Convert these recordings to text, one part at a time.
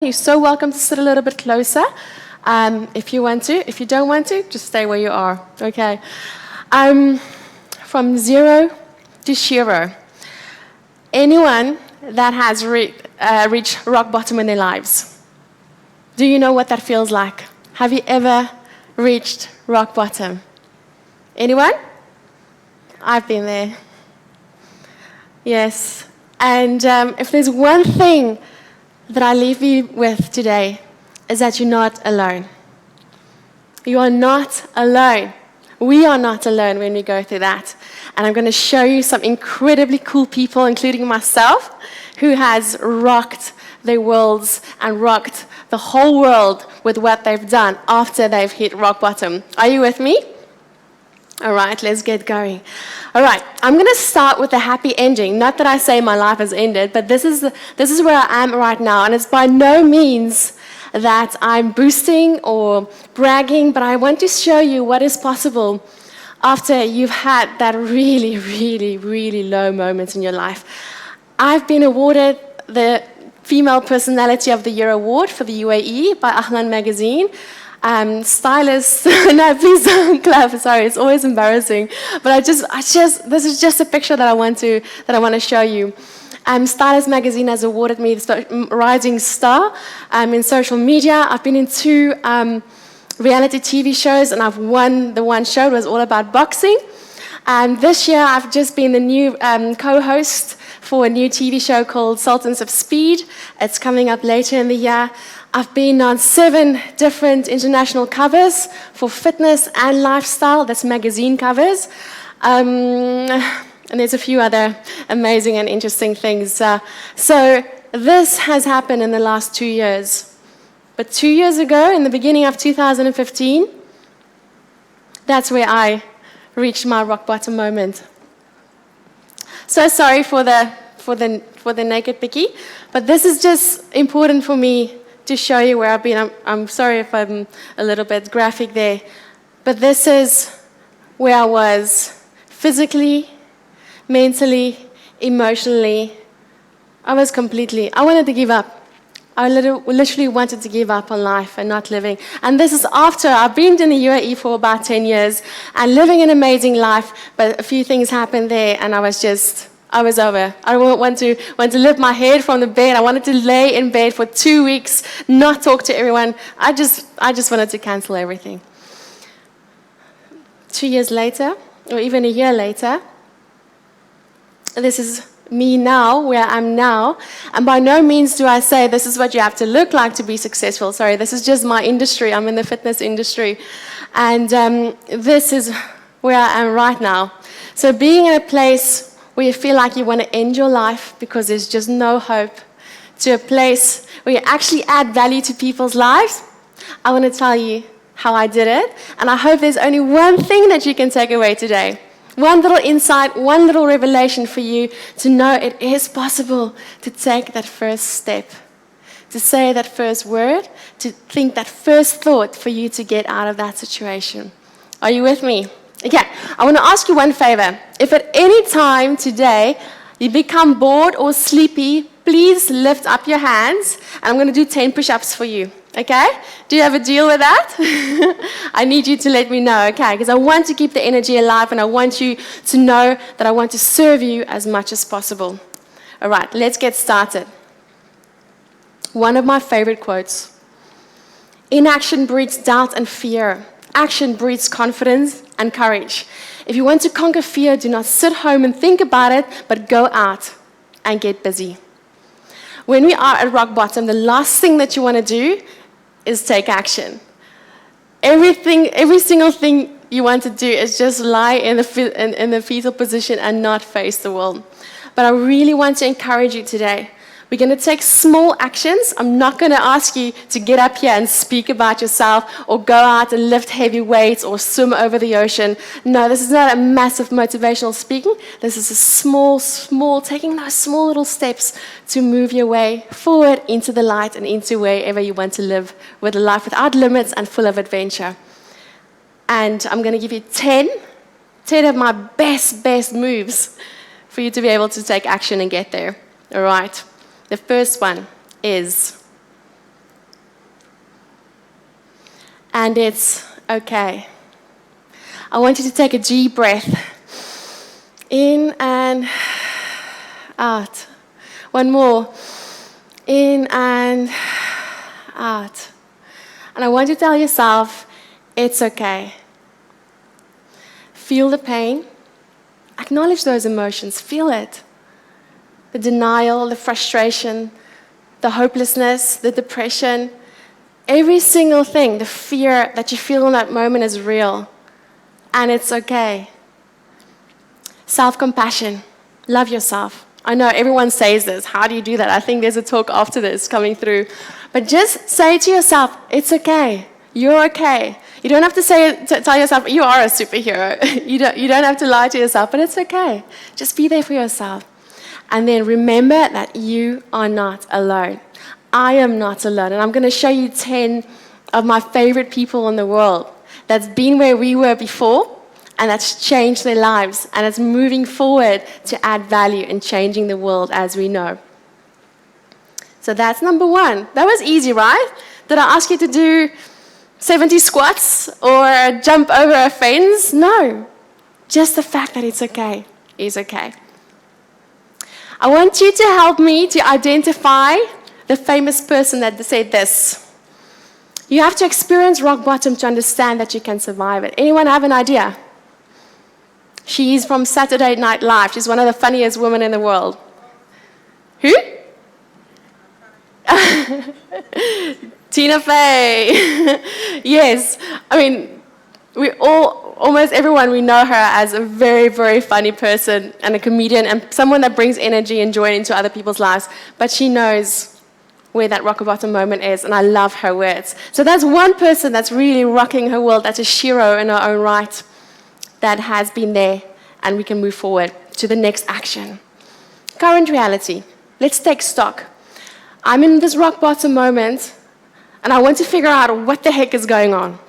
You're so welcome to sit a little bit closer if you want to. If you don't want to, just stay where you are, okay? From zero to SHERO. Anyone that has reached rock bottom in their lives, do you know what that feels like? Have you ever reached rock bottom? Anyone? I've been there. Yes. And if there's one thing that I leave you with today, is that you're not alone. You are not alone. We are not alone when we go through that. And I'm going to show you some incredibly cool people, including myself, who has rocked their worlds and rocked the whole world with what they've done after they've hit rock bottom. Are you with me? All right, let's get going. All right, I'm going to start with a happy ending. Not that I say my life has ended, but this is where I am right now. And it's by no means that I'm boosting or bragging, but I want to show you what is possible after you've had that really, really, really low moment in your life. I've been awarded the Female Personality of the Year award for the UAE by Ahlan magazine. Stylist, no, please don't clap. Sorry, it's always embarrassing. But this is just a picture that I want to show you. Stylist magazine has awarded me the Rising Star in social media. I've been in 2 reality TV shows, and I've won the one show. It was all about boxing. This year, I've just been the new co-host for a new TV show called Sultans of Speed. It's coming up later in the year. I've been on 7 different international covers for fitness and lifestyle. That's magazine covers. And there's a few other amazing and interesting things. So this has happened in the last 2 years. But 2 years ago, in the beginning of 2015, that's where I reached my rock bottom moment. So sorry for the naked picky, but this is just important for me to show you where I've been. I'm sorry if I'm a little bit graphic there, but this is where I was physically, mentally, emotionally. I wanted to give up. I literally wanted to give up on life and not living. And this is after I've been in the UAE for about 10 years and living an amazing life, but a few things happened there and I was over. I didn't want to lift my head from the bed. I wanted to lay in bed for 2 weeks, not talk to everyone. I just wanted to cancel everything. 2 years later, or even a year later, this is me now, where I'm now. And by no means do I say this is what you have to look like to be successful. Sorry, this is just my industry. I'm in the fitness industry. And this is where I am right now. So being in a place where you feel like you want to end your life because there's just no hope, to a place where you actually add value to people's lives, I want to tell you how I did it. And I hope there's only one thing that you can take away today. One little insight, one little revelation for you to know it is possible to take that first step, to say that first word, to think that first thought for you to get out of that situation. Are you with me? Okay, I want to ask you one favor. If at any time today you become bored or sleepy, please lift up your hands and I'm going to do 10 push-ups for you. Okay? Do you have a deal with that? I need you to let me know, okay? Because I want to keep the energy alive and I want you to know that I want to serve you as much as possible. All right, let's get started. One of my favorite quotes. Inaction breeds doubt and fear. Action breeds confidence and courage. If you want to conquer fear, do not sit home and think about it, but go out and get busy. When we are at rock bottom, the last thing that you want to do is take action. Every single thing you want to do is just lie in the fetal position and not face the world. But I really want to encourage you today. We're going to take small actions. I'm not going to ask you to get up here and speak about yourself or go out and lift heavy weights or swim over the ocean. No, this is not a massive motivational speaking. This is a small, taking those small little steps to move your way forward into the light and into wherever you want to live with a life without limits and full of adventure. And I'm going to give you 10 of my best moves for you to be able to take action and get there. All right. The first one is and it's okay. I want you to take a deep breath. In and out. One more. In and out. And I want you to tell yourself, it's okay. Feel the pain. Acknowledge those emotions. Feel it. The denial, the frustration, the hopelessness, the depression. Every single thing, the fear that you feel in that moment is real. And it's okay. Self-compassion. Love yourself. I know everyone says this. How do you do that? I think there's a talk after this coming through. But just say to yourself, it's okay. You're okay. You don't have to tell yourself, you are a superhero. You don't have to lie to yourself, but it's okay. Just be there for yourself. And then remember that you are not alone. I am not alone. And I'm going to show you 10 of my favorite people in the world that's been where we were before, and that's changed their lives, and it's moving forward to add value in changing the world as we know. So that's number 1. That was easy, right? Did I ask you to do 70 squats or jump over a fence? No. Just the fact that it's okay is okay. I want you to help me to identify the famous person that said this. You have to experience rock bottom to understand that you can survive it. Anyone have an idea? She's from Saturday Night Live. She's one of the funniest women in the world. Who? Tina Fey. Yes. I mean, almost everyone, we know her as a very, very funny person and a comedian and someone that brings energy and joy into other people's lives. But she knows where that rock bottom moment is, and I love her words. So that's one person that's really rocking her world. That's a SHERO in her own right that has been there, and we can move forward to the next action. Current reality. Let's take stock. I'm in this rock bottom moment, and I want to figure out what the heck is going on.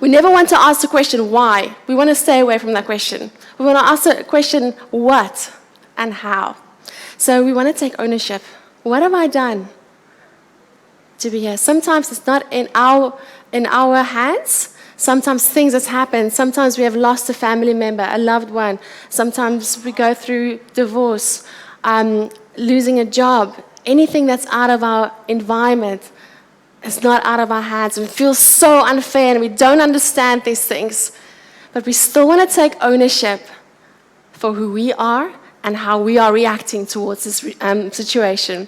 We never want to ask the question, why? We want to stay away from that question. We want to ask the question, what and how? So we want to take ownership. What have I done to be here? Sometimes it's not in our hands. Sometimes things have happened. Sometimes we have lost a family member, a loved one. Sometimes we go through divorce, losing a job. Anything that's out of our environment is not out of our hands. It feels so unfair, and we don't understand these things. But we still want to take ownership for who we are and how we are reacting towards this situation.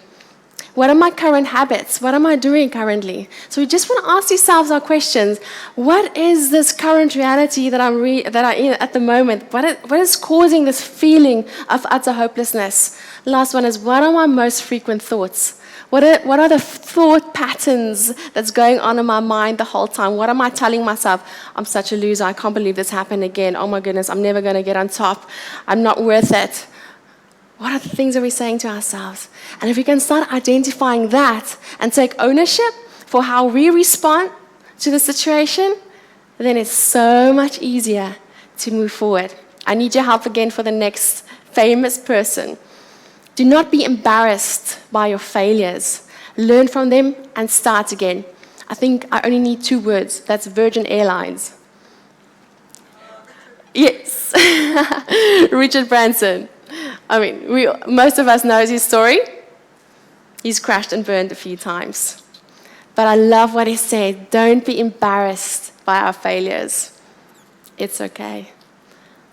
What are my current habits? What am I doing currently? So we just want to ask ourselves our questions. What is this current reality that I'm in at the moment? What is causing this feeling of utter hopelessness? The last one is, what are my most frequent thoughts? What are the thought patterns that's going on in my mind the whole time? What am I telling myself? I'm such a loser. I can't believe this happened again. Oh my goodness, I'm never going to get on top. I'm not worth it. What are the things that we're saying to ourselves? And if we can start identifying that and take ownership for how we respond to the situation, then it's so much easier to move forward. I need your help again for the next famous person. Do not be embarrassed by your failures. Learn from them and start again. I think I only need 2 words. That's Virgin Airlines. Yes. Richard Branson. I mean, most of us know his story. He's crashed and burned a few times. But I love what he said. Don't be embarrassed by our failures. It's okay.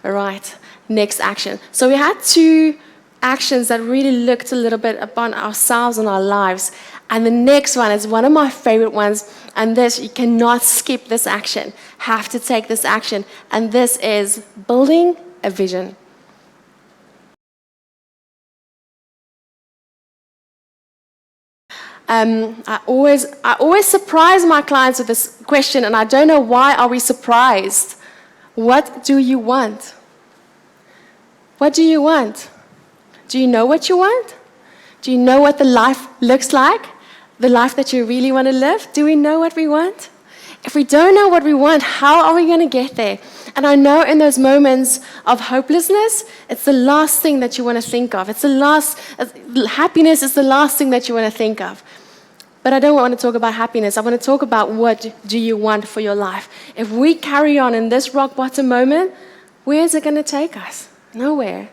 All right, next action. So we had 2 actions that really looked a little bit upon ourselves and our lives. And the next one is one of my favorite ones. And this, you cannot skip this action. Have to take this action. And this is building a vision. I always surprise my clients with this question, and I don't know why are we surprised. What do you want? What do you want? Do you know what you want? Do you know what the life looks like? The life that you really want to live? Do we know what we want? If we don't know what we want, how are we going to get there? And I know in those moments of hopelessness, it's the last thing that you want to think of. Happiness is the last thing that you want to think of. But I don't want to talk about happiness. I want to talk about what do you want for your life. If we carry on in this rock bottom moment, where is it going to take us? Nowhere.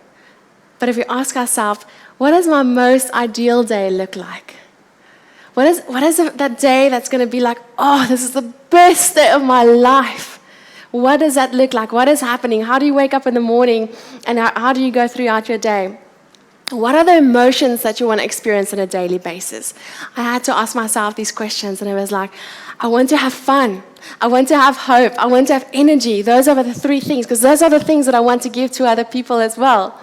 But if we ask ourselves, what does my most ideal day look like? What is that day that's going to be like, oh, this is the best day of my life? What does that look like? What is happening? How do you wake up in the morning? And how do you go throughout your day? What are the emotions that you want to experience on a daily basis? I had to ask myself these questions, and it was like, I want to have fun. I want to have hope. I want to have energy. Those are the three things, because those are the things that I want to give to other people as well.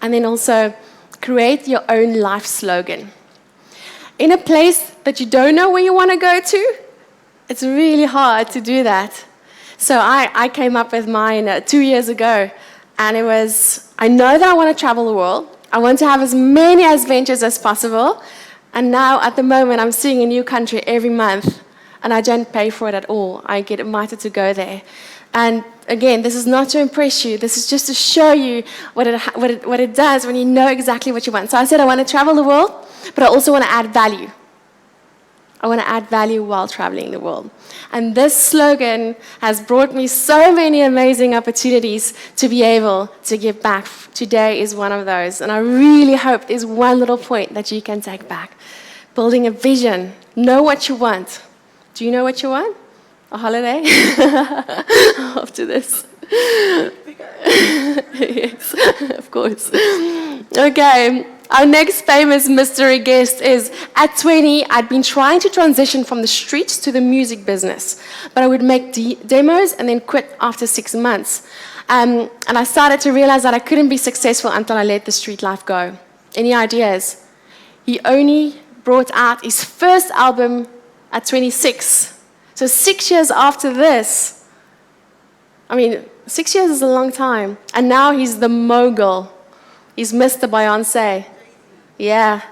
And then also, create your own life slogan. In a place that you don't know where you want to go to, it's really hard to do that. So I came up with mine 2 years ago, and it was, I know that I want to travel the world. I want to have as many adventures as possible. And now, at the moment, I'm seeing a new country every month, and I don't pay for it at all. I get invited to go there. And again, this is not to impress you. This is just to show you what it does when you know exactly what you want. So I said I want to travel the world, but I also want to add value. I want to add value while traveling the world. And this slogan has brought me so many amazing opportunities to be able to give back. Today is one of those. And I really hope there's one little point that you can take back. Building a vision. Know what you want. Do you know what you want? A holiday? After this. Yes, of course. Okay. Our next famous mystery guest is, at 20, I'd been trying to transition from the streets to the music business, but I would make demos and then quit after 6 months. And I started to realize that I couldn't be successful until I let the street life go. Any ideas? He only brought out his first album at 26. So 6 years after this, 6 years is a long time. And now he's the mogul. He's Mr. Beyonce. Yeah.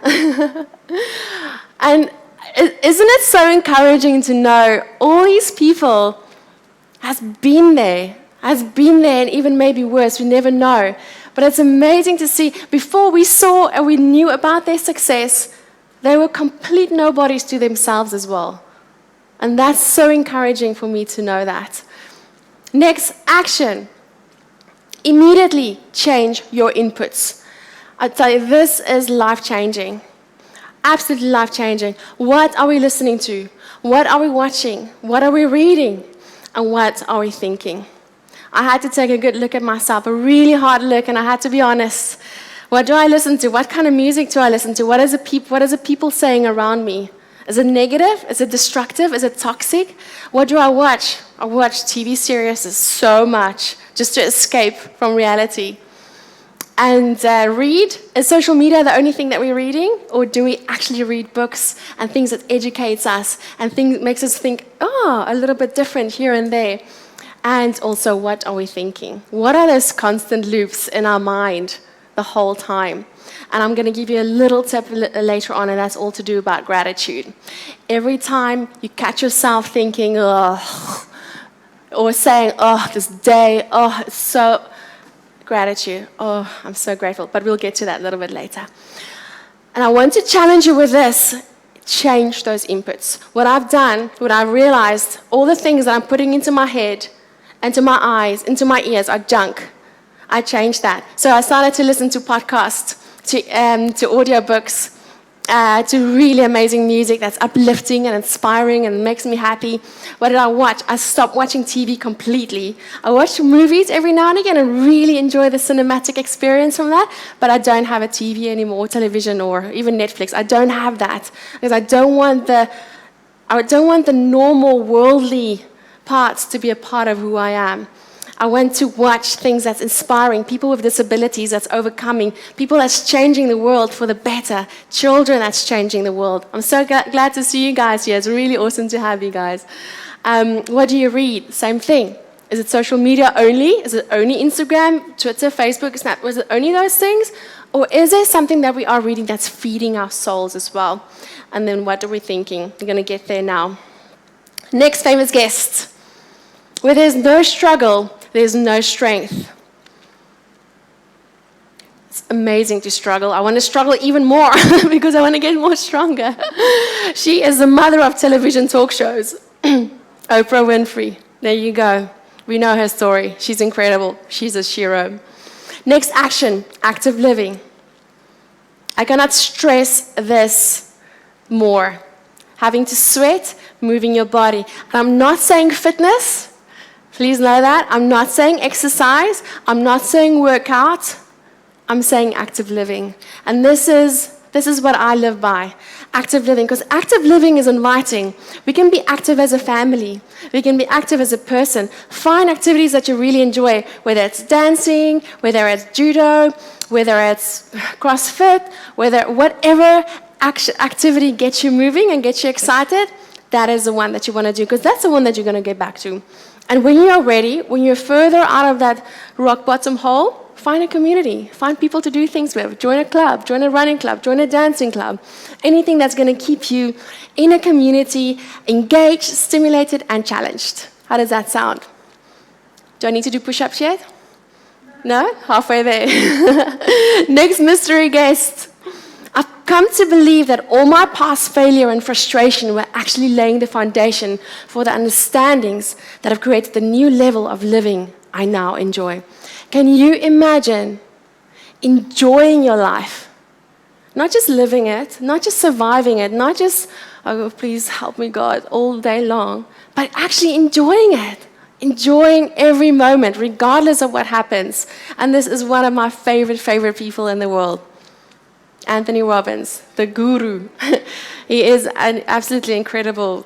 And isn't it so encouraging to know all these people has been there and even maybe worse, we never know. But it's amazing to see, before we saw and we knew about their success, they were complete nobodies to themselves as well. And that's so encouraging for me to know that. Next, action. Immediately change your inputs. I tell you, this is life-changing. Absolutely life-changing. What are we listening to? What are we watching? What are we reading? And what are we thinking? I had to take a good look at myself, a really hard look, and I had to be honest. What do I listen to? What kind of music do I listen to? What is the people saying around me? Is it negative? Is it destructive? Is it toxic? What do I watch? I watch TV series so much just to escape from reality. And read. Is social media the only thing that we're reading? Or do we actually read books and things that educates us and makes us think, a little bit different here and there? And also, what are we thinking? What are those constant loops in our mind the whole time? And I'm going to give you a little tip later on, and that's all to do about gratitude. Every time you catch yourself thinking, or saying, this day, it's so... Gratitude. I'm so grateful. But we'll get to that a little bit later. And I want to challenge you with this. Change those inputs. What I've done, what I've realized, all the things that I'm putting into my head, into my eyes, into my ears are junk. I changed that. So I started to listen to podcasts, to audiobooks, to really amazing music that's uplifting and inspiring and makes me happy. What did I watch? I stopped watching TV completely. I watch movies every now and again and really enjoy the cinematic experience from that, but I don't have a TV anymore, or television, or even Netflix. I don't have that because I don't want the normal worldly parts to be a part of who I am. I want to watch things that's inspiring, people with disabilities that's overcoming, people that's changing the world for the better, children that's changing the world. I'm so glad to see you guys here. It's really awesome to have you guys. What do you read? Same thing. Is it social media only? Is it only Instagram, Twitter, Facebook, Snap? Was it only those things? Or is there something that we are reading that's feeding our souls as well? And then what are we thinking? We're going to get there now. Next famous guest. Where there's no struggle, there's no strength. It's amazing to struggle. I want to struggle even more because I want to get more stronger. She is the mother of television talk shows. Oprah Winfrey. There you go. We know her story. She's incredible. She's a SHERO. Next action, active living. I cannot stress this more. Having to sweat, moving your body. And I'm not saying fitness. Please know that. I'm not saying exercise. I'm not saying workout. I'm saying active living. And this is what I live by. Active living. Because active living is inviting. We can be active as a family. We can be active as a person. Find activities that you really enjoy, whether it's dancing, whether it's judo, whether it's CrossFit, whatever activity gets you moving and gets you excited, that is the one that you want to do, because that's the one that you're going to get back to. And when you are ready, when you're further out of that rock bottom hole, find a community. Find people to do things with. Join a club, join a running club, join a dancing club. Anything that's going to keep you in a community, engaged, stimulated, and challenged. How does that sound? Do I need to do push-ups yet? No? Halfway there. Next mystery guest. I've come to believe that all my past failure and frustration were actually laying the foundation for the understandings that have created the new level of living I now enjoy. Can you imagine enjoying your life? Not just living it, not just surviving it, not just, oh, please help me, God, all day long, but actually enjoying it. Enjoying every moment, regardless of what happens. And this is one of my favorite people in the world. Anthony Robbins, the guru. He is an absolutely incredible,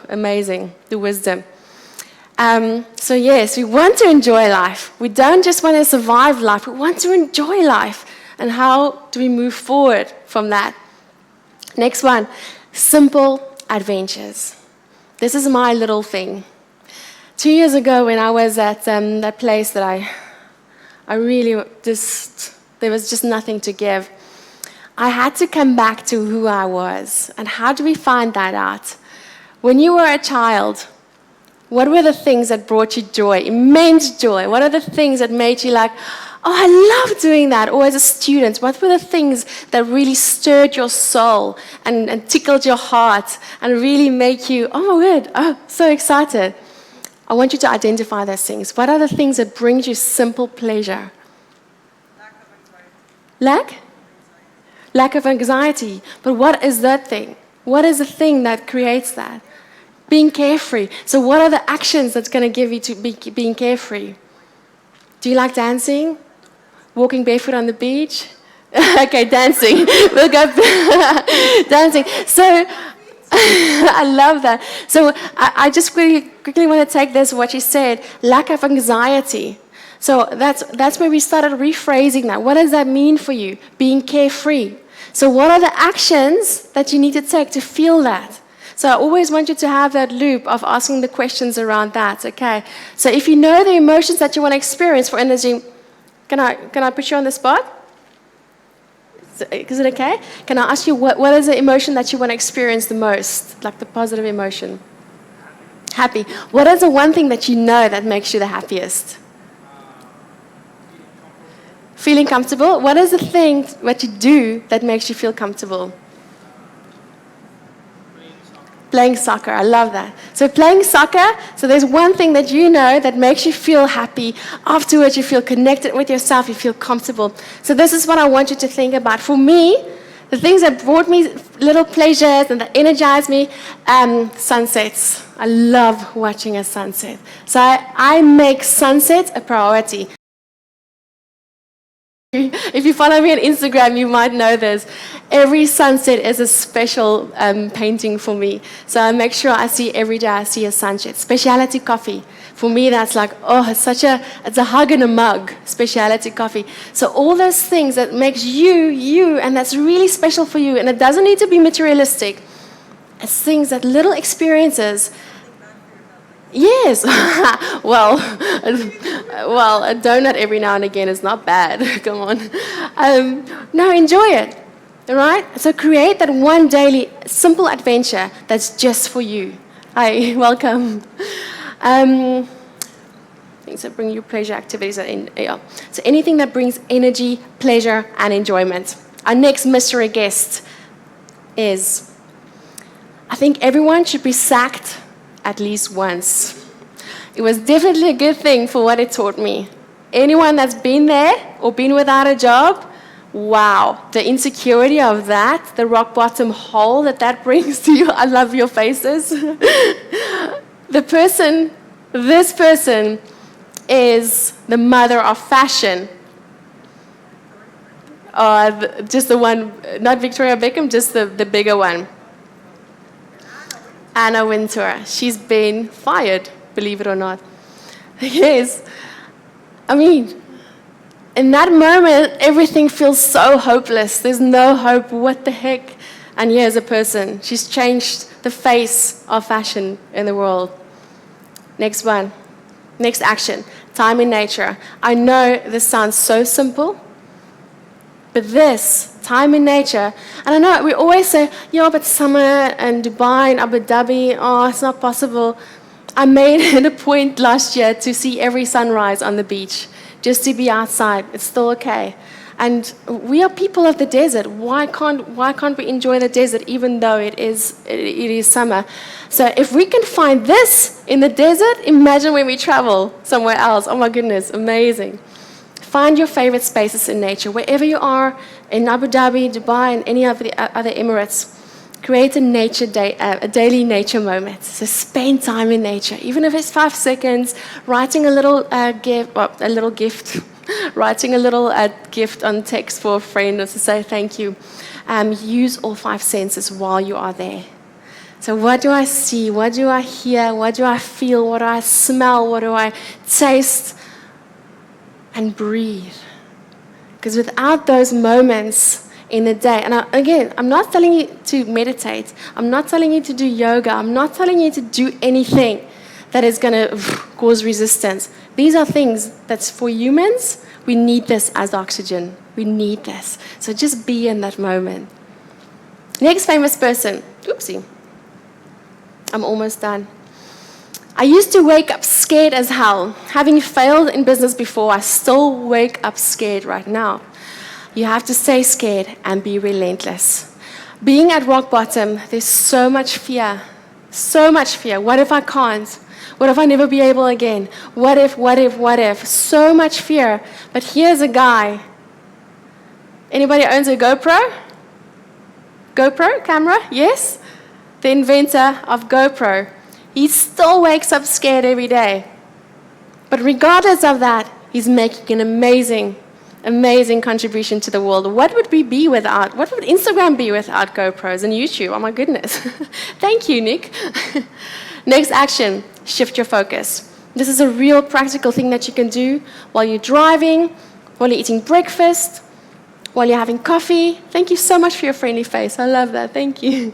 amazing, the wisdom. So yes, we want to enjoy life. We don't just want to survive life, we want to enjoy life. And how do we move forward from that? Next one, simple adventures. This is my little thing. 2 years ago when I was at that place that I really just, there was just nothing to give. I had to come back to who I was. And how do we find that out? When you were a child, what were the things that brought you joy, immense joy? What are the things that made you like, oh, I love doing that? Or as a student, what were the things that really stirred your soul and tickled your heart and really make you, oh my word, oh, so excited? I want you to identify those things. What are the things that brings you simple pleasure? Lack? Lack of anxiety. But what is that thing? What is the thing that creates that? Being carefree. So what are the actions that's going to give you to being carefree? Do you like dancing? Walking barefoot on the beach? Okay, dancing. We'll go dancing. So I love that. So I just quickly want to take this, what you said, lack of anxiety. So that's where we started rephrasing that. What does that mean for you, being carefree? So what are the actions that you need to take to feel that? So I always want you to have that loop of asking the questions around that, okay? So if you know the emotions that you want to experience, for instance, can I put you on the spot? Is it okay? Can I ask you what is the emotion that you want to experience the most, like the positive emotion? Happy. What is the one thing that you know that makes you the happiest? Feeling comfortable. What is the thing, what you do that makes you feel comfortable? Playing soccer. I love that. So playing soccer, so there's one thing that you know that makes you feel happy. Afterwards, you feel connected with yourself, you feel comfortable. So this is what I want you to think about. For me, the things that brought me little pleasures and that energized me, sunsets. I love watching a sunset. So I make sunset a priority. If you follow me on Instagram, you might know this. Every sunset is a special painting for me. So I make sure every day I see a sunset. Specialty coffee. For me, that's like, oh, it's a hug in a mug, specialty coffee. So all those things that makes you, and that's really special for you. And it doesn't need to be materialistic. It's things that little experiences. Yes. well, a donut every now and again is not bad. Come on. No, enjoy it. All right? So create that one daily simple adventure that's just for you. Hi, welcome. things that bring you pleasure, activities, so anything that brings energy, pleasure, and enjoyment. Our next mystery guest is, I think everyone should be sacked at least once. It was definitely a good thing for what it taught me. Anyone that's been there or been without a job, wow, the insecurity of that, the rock bottom hole that brings to you. I love your faces. This person is the mother of fashion. Just the one, not Victoria Beckham, just the bigger one. Anna Wintour. She's been fired, believe it or not. Yes. I mean, in that moment, everything feels so hopeless. There's no hope. What the heck? And here's a person. She's changed the face of fashion in the world. Next one. Next action. Time in nature. I know this sounds so simple, but this, time in nature, and I know we always say, yeah, but summer and Dubai and Abu Dhabi, oh, it's not possible. I made it a point last year to see every sunrise on the beach, just to be outside. It's still okay. And we are people of the desert. Why can't we enjoy the desert even though it is summer? So if we can find this in the desert, imagine when we travel somewhere else. Oh my goodness, amazing. Find your favorite spaces in nature, wherever you are, in Abu Dhabi, Dubai, and any of the other Emirates. Create a nature day, a daily nature moment. So spend time in nature, even if it's 5 seconds. Writing a little gift, writing a little gift on text for a friend, or to say thank you. Use all 5 senses while you are there. So what do I see? What do I hear? What do I feel? What do I smell? What do I taste? And breathe. Because without those moments in the day, and I'm not telling you to meditate, I'm not telling you to do yoga, I'm not telling you to do anything that is going to cause resistance. These are things that's for humans. We need this as oxygen. We need this. So just be in that moment. Next famous person. Oopsie. I'm almost done. I used to wake up scared as hell. Having failed in business before, I still wake up scared right now. You have to stay scared and be relentless. Being at rock bottom, there's so much fear. So much fear. What if I can't? What if I never be able again? What if? So much fear. But here's a guy. Anybody owns a GoPro? GoPro camera? Yes? The inventor of GoPro. He still wakes up scared every day. But regardless of that, he's making an amazing contribution to the world. What would Instagram be without GoPros and YouTube? Oh my goodness. Thank you, Nick. Next action, shift your focus. This is a real practical thing that you can do while you're driving, while you're eating breakfast, while you're having coffee. Thank you so much for your friendly face. I love that. Thank you.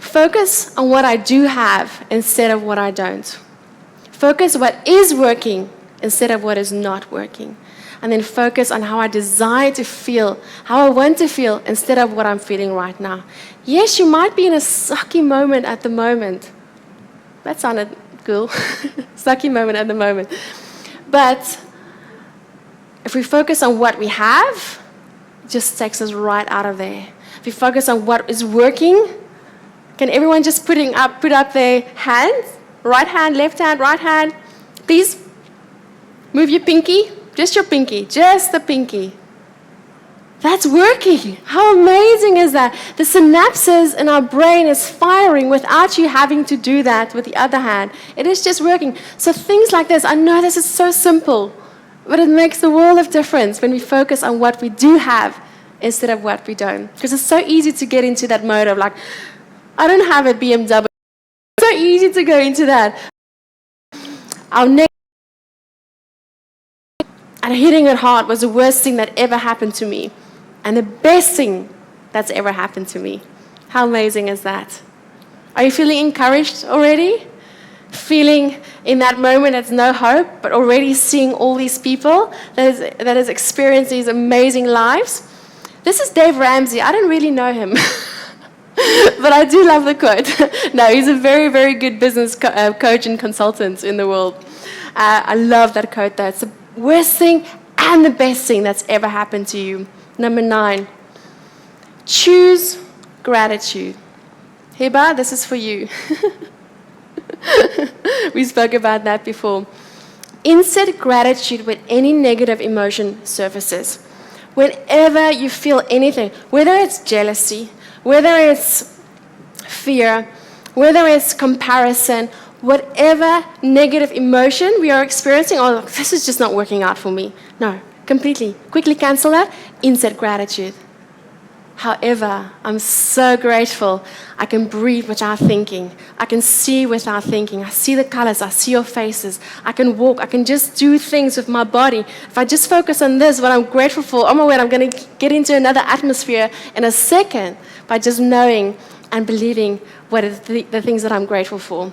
Focus on what I do have instead of what I don't. Focus on what is working instead of what is not working. And then focus on how I desire to feel, how I want to feel instead of what I'm feeling right now. Yes, you might be in a sucky moment at the moment. That sounded cool. Sucky moment at the moment. But if we focus on what we have, it just takes us right out of there. If we focus on what is working, can everyone just put up their hands? Right hand, left hand, right hand. Please move your pinky. Just your pinky. Just the pinky. That's working. How amazing is that? The synapses in our brain is firing without you having to do that with the other hand. It is just working. So things like this, I know this is so simple, but it makes a world of difference when we focus on what we do have instead of what we don't. Because it's so easy to get into that mode of like, I don't have a BMW. It's so easy to go into that. Our next and hitting it hard was the worst thing that ever happened to me. And the best thing that's ever happened to me. How amazing is that? Are you feeling encouraged already? Feeling in that moment there's no hope, but already seeing all these people that has experienced these amazing lives? This is Dave Ramsey. I don't really know him. but I do love the quote. No, he's a very, very good business coach and consultant in the world. I love that quote, though. It's the worst thing and the best thing that's ever happened to you. Number 9, choose gratitude. Heba, this is for you. We spoke about that before. Insert gratitude when any negative emotion surfaces. Whenever you feel anything, whether it's jealousy, whether it's fear, whether it's comparison, whatever negative emotion we are experiencing, oh, this is just not working out for me. No, completely. Quickly cancel that, insert gratitude. However, I'm so grateful I can breathe without thinking. I can see without thinking. I see the colors. I see your faces. I can walk. I can just do things with my body. If I just focus on this, what I'm grateful for, oh my word, I'm going to get into another atmosphere in a second by just knowing and believing what is the things that I'm grateful for.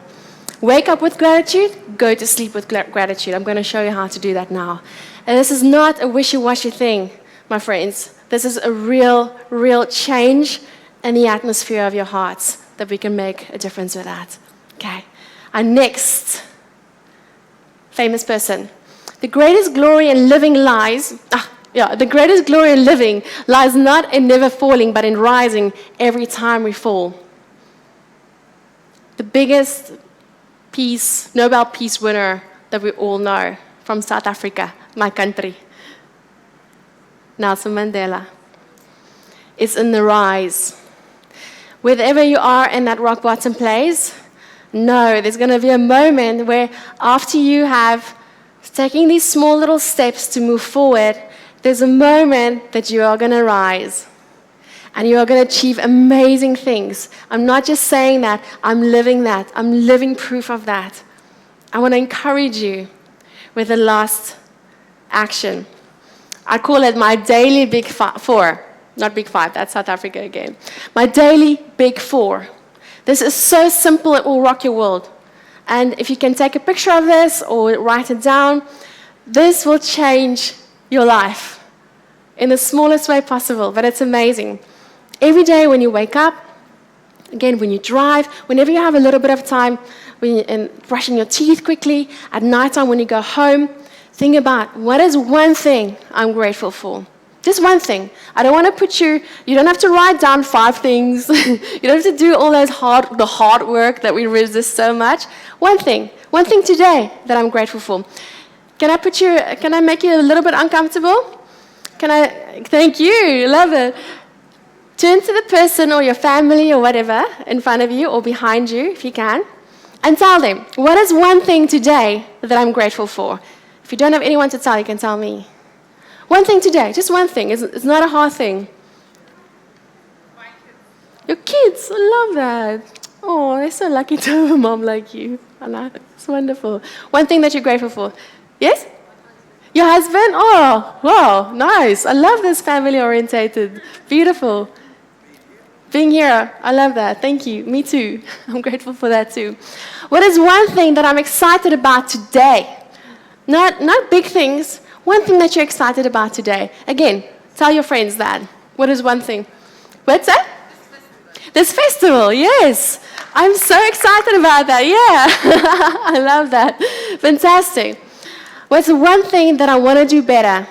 Wake up with gratitude, go to sleep with gratitude. I'm going to show you how to do that now. And this is not a wishy-washy thing, my friends. This is a real, real change in the atmosphere of your hearts that we can make a difference with that. Okay. Our next famous person. The greatest glory in living lies, the greatest glory in living lies not in never falling, but in rising every time we fall. The biggest Nobel Peace winner that we all know from South Africa, my country, Nelson Mandela. It's in the rise. Wherever you are in that rock bottom place, know there's going to be a moment where after you have taken these small little steps to move forward, there's a moment that you are going to rise. And you are going to achieve amazing things. I'm not just saying that, I'm living that. I'm living proof of that. I want to encourage you with the last action. I call it my daily big four. Not big five, that's South Africa again. My daily big four. This is so simple, it will rock your world. And if you can take a picture of this or write it down, this will change your life in the smallest way possible, but it's amazing. Every day when you wake up, again, when you drive, whenever you have a little bit of time, and brushing your teeth quickly, at nighttime when you go home, think about what is one thing I'm grateful for. Just one thing. I don't want to put you don't have to write down 5 things. You don't have to do all the hard work that we resist so much. One thing today that I'm grateful for. Can I make you a little bit uncomfortable? Thank you, love it. Turn to the person or your family or whatever in front of you or behind you, if you can, and tell them, what is one thing today that I'm grateful for? If you don't have anyone to tell, you can tell me. One thing today, just one thing. It's not a hard thing. My kids. Your kids, I love that. Oh, they're so lucky to have a mom like you. Anna, it's wonderful. One thing that you're grateful for. Yes? Your husband? Oh, wow, nice. I love this family-orientated. Beautiful. Being here, I love that. Thank you. Me too. I'm grateful for that too. What is one thing that I'm excited about today? Not big things. One thing that you're excited about today. Again, tell your friends that. What is one thing? What's that? This festival, yes. I'm so excited about that. Yeah. I love that. Fantastic. What's one thing that I want to do better?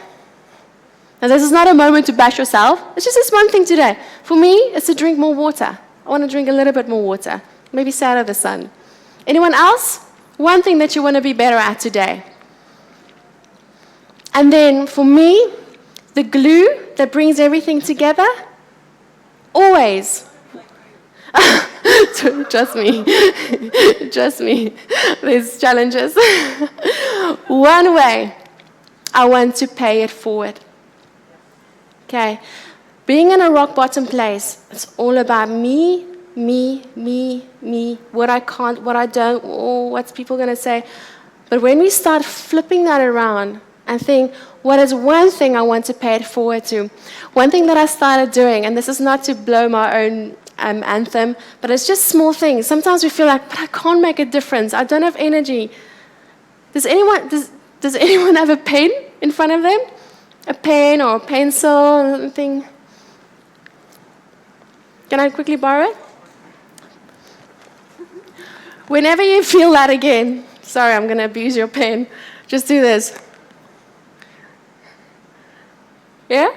Now, this is not a moment to bash yourself. It's just this one thing today. For me, it's to drink more water. I want to drink a little bit more water. Maybe stay out of the sun. Anyone else? One thing that you want to be better at today. And then, for me, the glue that brings everything together, always. Trust me. Trust me. There's challenges. One way, I want to pay it forward. Okay? Being in a rock bottom place, it's all about me, what I can't, what I don't, what's people going to say. But when we start flipping that around and think, what is one thing I want to pay it forward to? One thing that I started doing, and this is not to blow my own anthem, but it's just small things. Sometimes we feel like, but I can't make a difference. I don't have energy. Does anyone have a pen in front of them? A pen or a pencil or something? Can I quickly borrow it? Whenever you feel that again, sorry, I'm going to abuse your pen. Just do this. Yeah?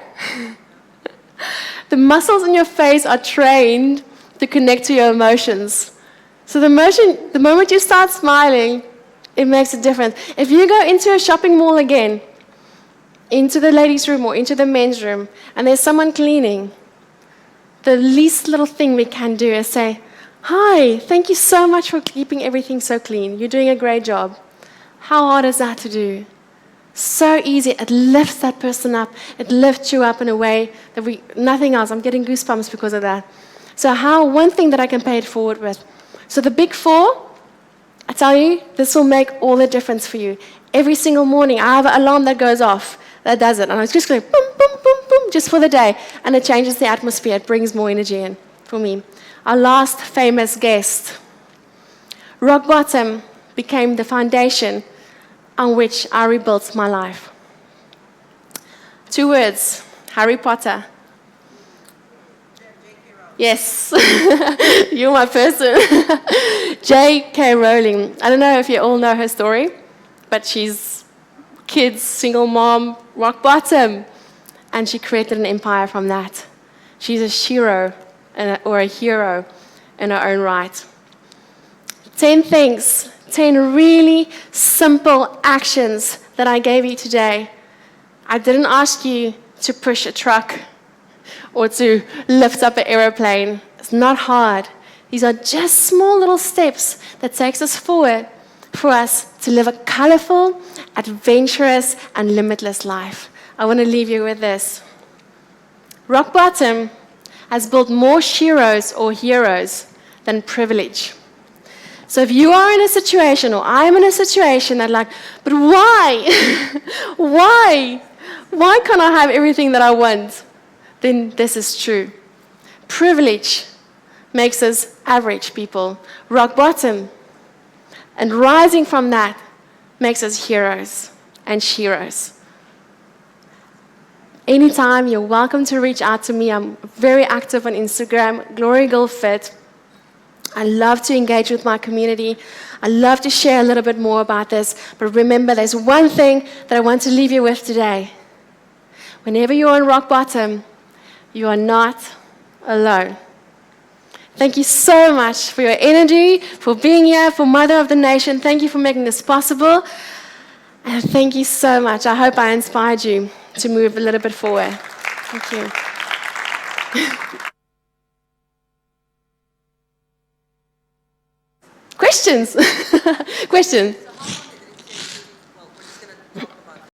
The muscles in your face are trained to connect to your emotions. So the moment you start smiling, it makes a difference. If you go into a shopping mall again, into the ladies' room or into the men's room, and there's someone cleaning, the least little thing we can do is say, "Hi, thank you so much for keeping everything so clean. You're doing a great job." How hard is that to do? So easy. It lifts that person up. It lifts you up in a way that nothing else. I'm getting goosebumps because of that. So one thing that I can pay it forward with. So the big four, I tell you, this will make all the difference for you. Every single morning, I have an alarm that goes off that does it. And I just go boom, boom, boom, boom, just for the day. And it changes the atmosphere. It brings more energy in for me. Our last famous guest. Rock bottom became the foundation on which I rebuilt my life. 2 words, Harry Potter. Yes, you're my person. J.K. Rowling. I don't know if you all know her story, but she's kids, single mom, rock bottom. And she created an empire from that. She's a SHERO, or a hero in her own right. 10 things, 10 really simple actions that I gave you today. I didn't ask you to push a truck or to lift up an aeroplane. It's not hard. These are just small little steps that takes us forward for us to live a colorful, adventurous, and limitless life. I want to leave you with this. Rock bottom has built more sheroes or heroes than privilege. So if you are in a situation, or I'm in a situation that but why? Why can't I have everything that I want? Then this is true. Privilege makes us average people. Rock bottom. And rising from that makes us heroes and sheroes. Anytime, you're welcome to reach out to me. I'm very active on Instagram, Glory Girl Fit. I love to engage with my community. I love to share a little bit more about this. But remember, there's one thing that I want to leave you with today. Whenever you're on rock bottom, you are not alone. Thank you so much for your energy, for being here, for Mother of the Nation. Thank you for making this possible. And thank you so much. I hope I inspired you to move a little bit forward. Thank you. Questions? Questions?